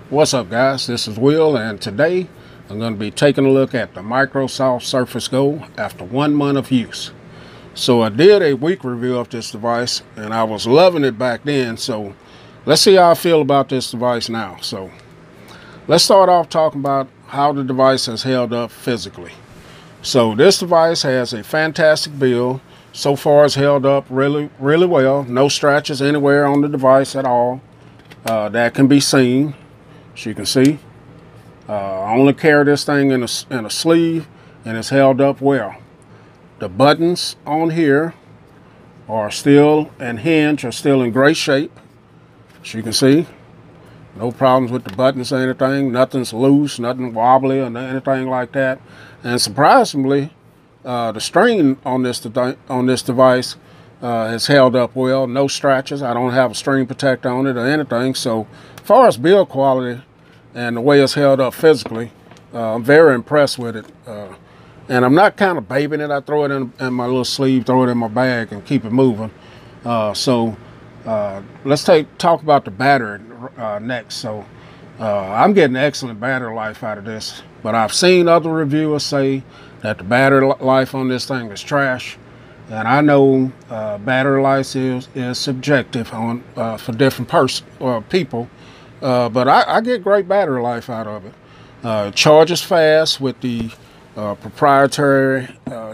What's up, guys? This is Will, and today I'm going to be taking a look at the Microsoft Surface Go after 1 month of use. So I did a week review of this device, and I was loving it back then. So let's see how I feel about this device now. So let's start off talking about how the device has held up physically. So this device has a fantastic build. So far it's held up really well. No scratches anywhere on the device at all that can be seen. As you can see, I only carry this thing in a sleeve, and it's held up well. The buttons on here are still, and hinge are still in great shape. As you can see, no problems with the buttons or anything. Nothing's loose, nothing wobbly or anything like that. And surprisingly, the string on this device has held up well. No scratches. I don't have a screen protector on it or anything. So as far as build quality and the way it's held up physically, I'm very impressed with it. And I'm not kind of babying it. I throw it in my little sleeve, throw it in my bag, and keep it moving. Let's talk about the battery next. So I'm getting excellent battery life out of this, but I've seen other reviewers say that the battery life on this thing is trash. And I know battery life is subjective for different people, but I get great battery life out of it. It charges fast with the proprietary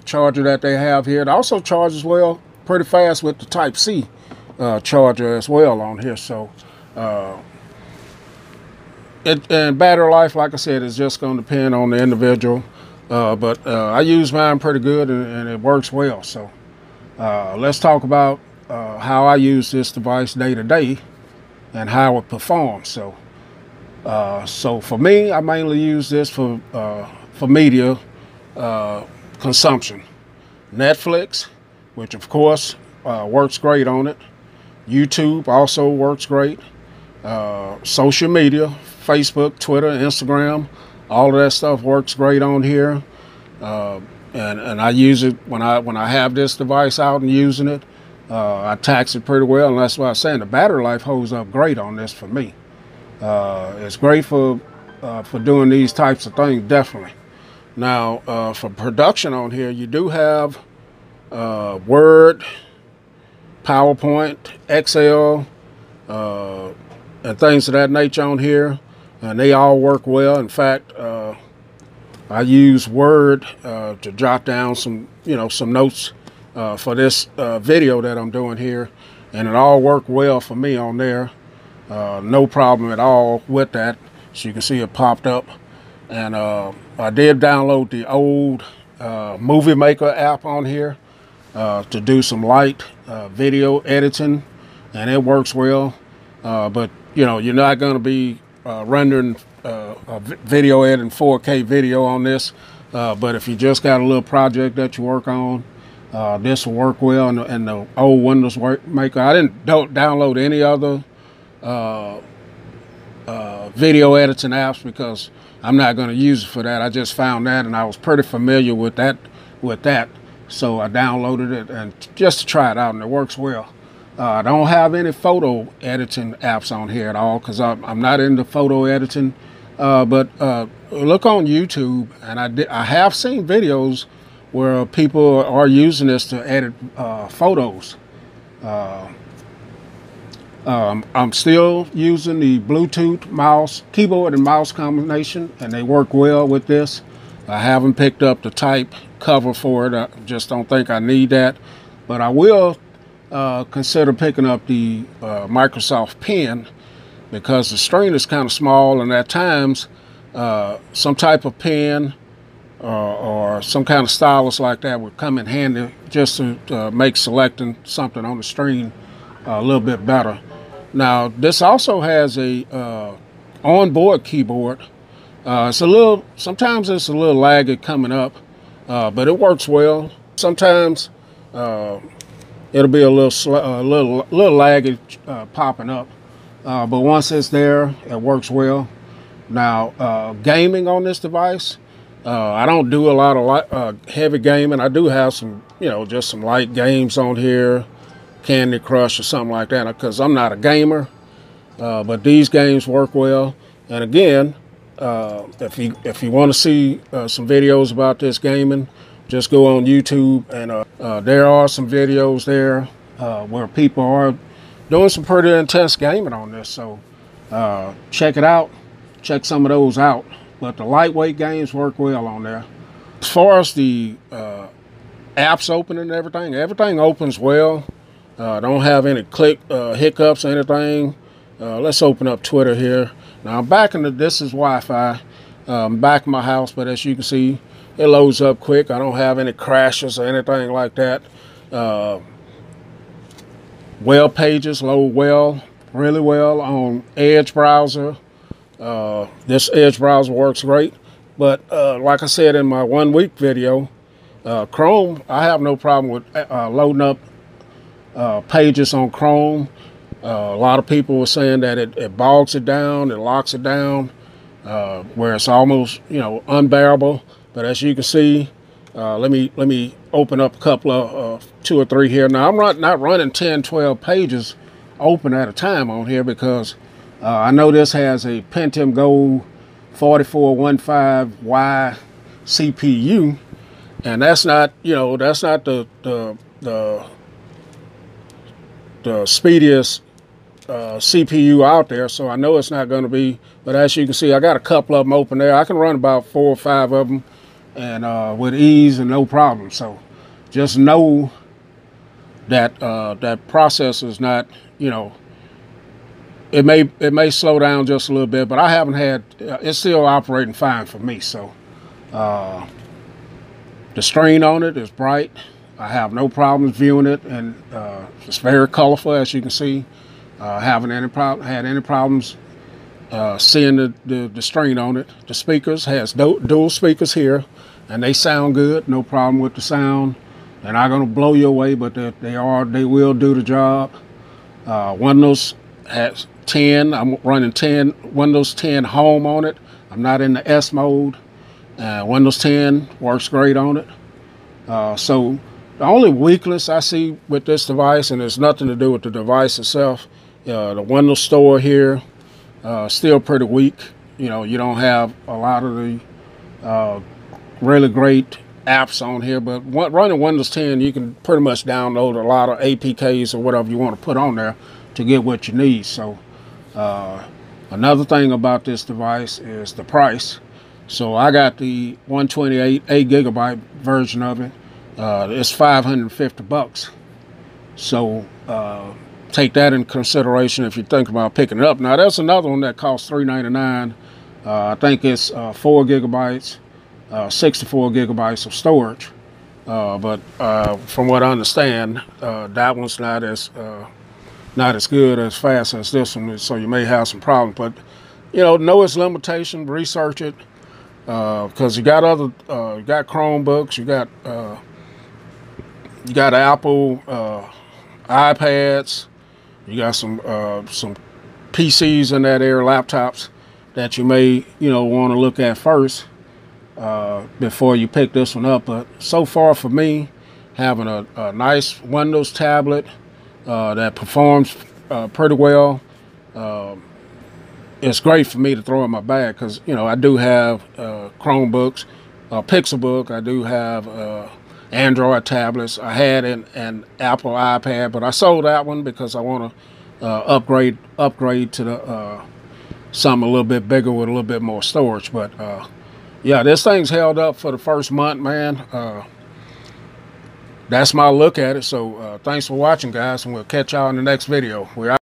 charger that they have here. It also charges well, pretty fast with the Type-C charger as well on here. So and battery life, like I said, is just going to depend on the individual. But I use mine pretty good, and it works well. So let's talk about how I use this device day to day and how it performs. So for me, I mainly use this for media consumption. Netflix, which of course works great on it. YouTube also works great. Social media, Facebook, Twitter, Instagram, all of that stuff works great on here. And I use it when I have this device out and using it. I tax it pretty well, and that's why I'm saying the battery life holds up great on this for me. It's great for doing these types of things, definitely. Now, for production on here, you do have Word, PowerPoint, Excel, and things of that nature on here, and they all work well. In fact, I use Word to jot down some notes for this video that I'm doing here, and it all worked well for me on there. No problem at all with that. So you can see it popped up. And I did download the old Movie Maker app on here to do some light video editing, and it works well. But you're not going to be rendering a video editing 4K video on this. But if you just got a little project that you work on, this will work well. And the old Windows Maker, I didn't download any other video editing apps because I'm not going to use it for that. I just found that, and I was pretty familiar with that. So I downloaded it and just to try it out, and it works well. I don't have any photo editing apps on here at all because I'm not into photo editing. But look on YouTube, and I have seen videos where people are using this to edit photos. I'm still using the Bluetooth keyboard and mouse combination, and they work well with this. I haven't picked up the type cover for it. I just don't think I need that, but I will consider picking up the Microsoft Pen because the screen is kind of small, and at times some type of pen or some kind of stylus like that would come in handy just to make selecting something on the screen a little bit better. Now, this also has a onboard keyboard. Sometimes it's a little laggy coming up, but it works well. Sometimes it'll be a little laggy popping up, but once it's there, it works well. Now, gaming on this device, I don't do a lot of heavy gaming. I do have some, just some light games on here. Candy Crush or something like that, because I'm not a gamer, but these games work well. And again, if you want to see some videos about this gaming, just go on YouTube, and there are some videos there where people are doing some pretty intense gaming on this. So check it out. Check some of those out. But the lightweight games work well on there. As far as the apps opening and everything opens well. Don't have any hiccups or anything. Let's open up Twitter here. Now I'm back in this is Wi-Fi. Back in my house, but as you can see, it loads up quick. I don't have any crashes or anything like that. Web pages load really well on Edge browser. This Edge browser works great, but like I said in my 1 week video, Chrome, I have no problem with loading up pages on Chrome. A lot of people were saying that it bogs it down, it locks it down, where it's almost, unbearable. But as you can see, let me open up a couple of 2 or 3 here. Now I'm not running 10, 12 pages open at a time on here, because I know this has a Pentium Gold 4415Y CPU, and that's not the speediest CPU out there, so I know it's not going to be. But as you can see, I got a couple of them open there. I can run about 4 or 5 of them, and with ease and no problem. So just know that that processor is not, it may slow down just a little bit, but I haven't had. It's still operating fine for me. So the screen on it is bright. I have no problems viewing it, and it's very colorful, as you can see. Haven't had any problems seeing the screen on it. The speakers has dual speakers here, and they sound good. No problem with the sound. They're not going to blow you away, but they will do the job. Windows has 10. I'm running Windows 10 Home on it. I'm not in the S mode. Windows 10 works great on it. So the only weakness I see with this device, and it's nothing to do with the device itself, the Windows Store here, still pretty weak. You don't have a lot of the really great apps on here, but running Windows 10, you can pretty much download a lot of APKs or whatever you want to put on there to get what you need. So another thing about this device is the price. So I got the 128 8GB version of it. It's $550. So take that in consideration if you think about picking it up. Now there's another one that costs $399. I think it's 4 gigabytes, 64 gigabytes of storage. But from what I understand, that one's not as good, as fast as this one is, so you may have some problems. But know its limitation, research it, because you got you got Chromebooks, you got Apple iPads, you got some PCs in that area, laptops, that you may want to look at first before you pick this one up. But so far for me, having a nice Windows tablet that performs pretty well, it's great for me to throw in my bag, because I do have Chromebooks, Pixelbook, I do have Android tablets. I had an Apple iPad, but I sold that one because I want to upgrade to the something a little bit bigger with a little bit more storage. But yeah, this thing's held up for the first month, man. That's my look at it. So thanks for watching, guys, and we'll catch y'all in the next video. We're out.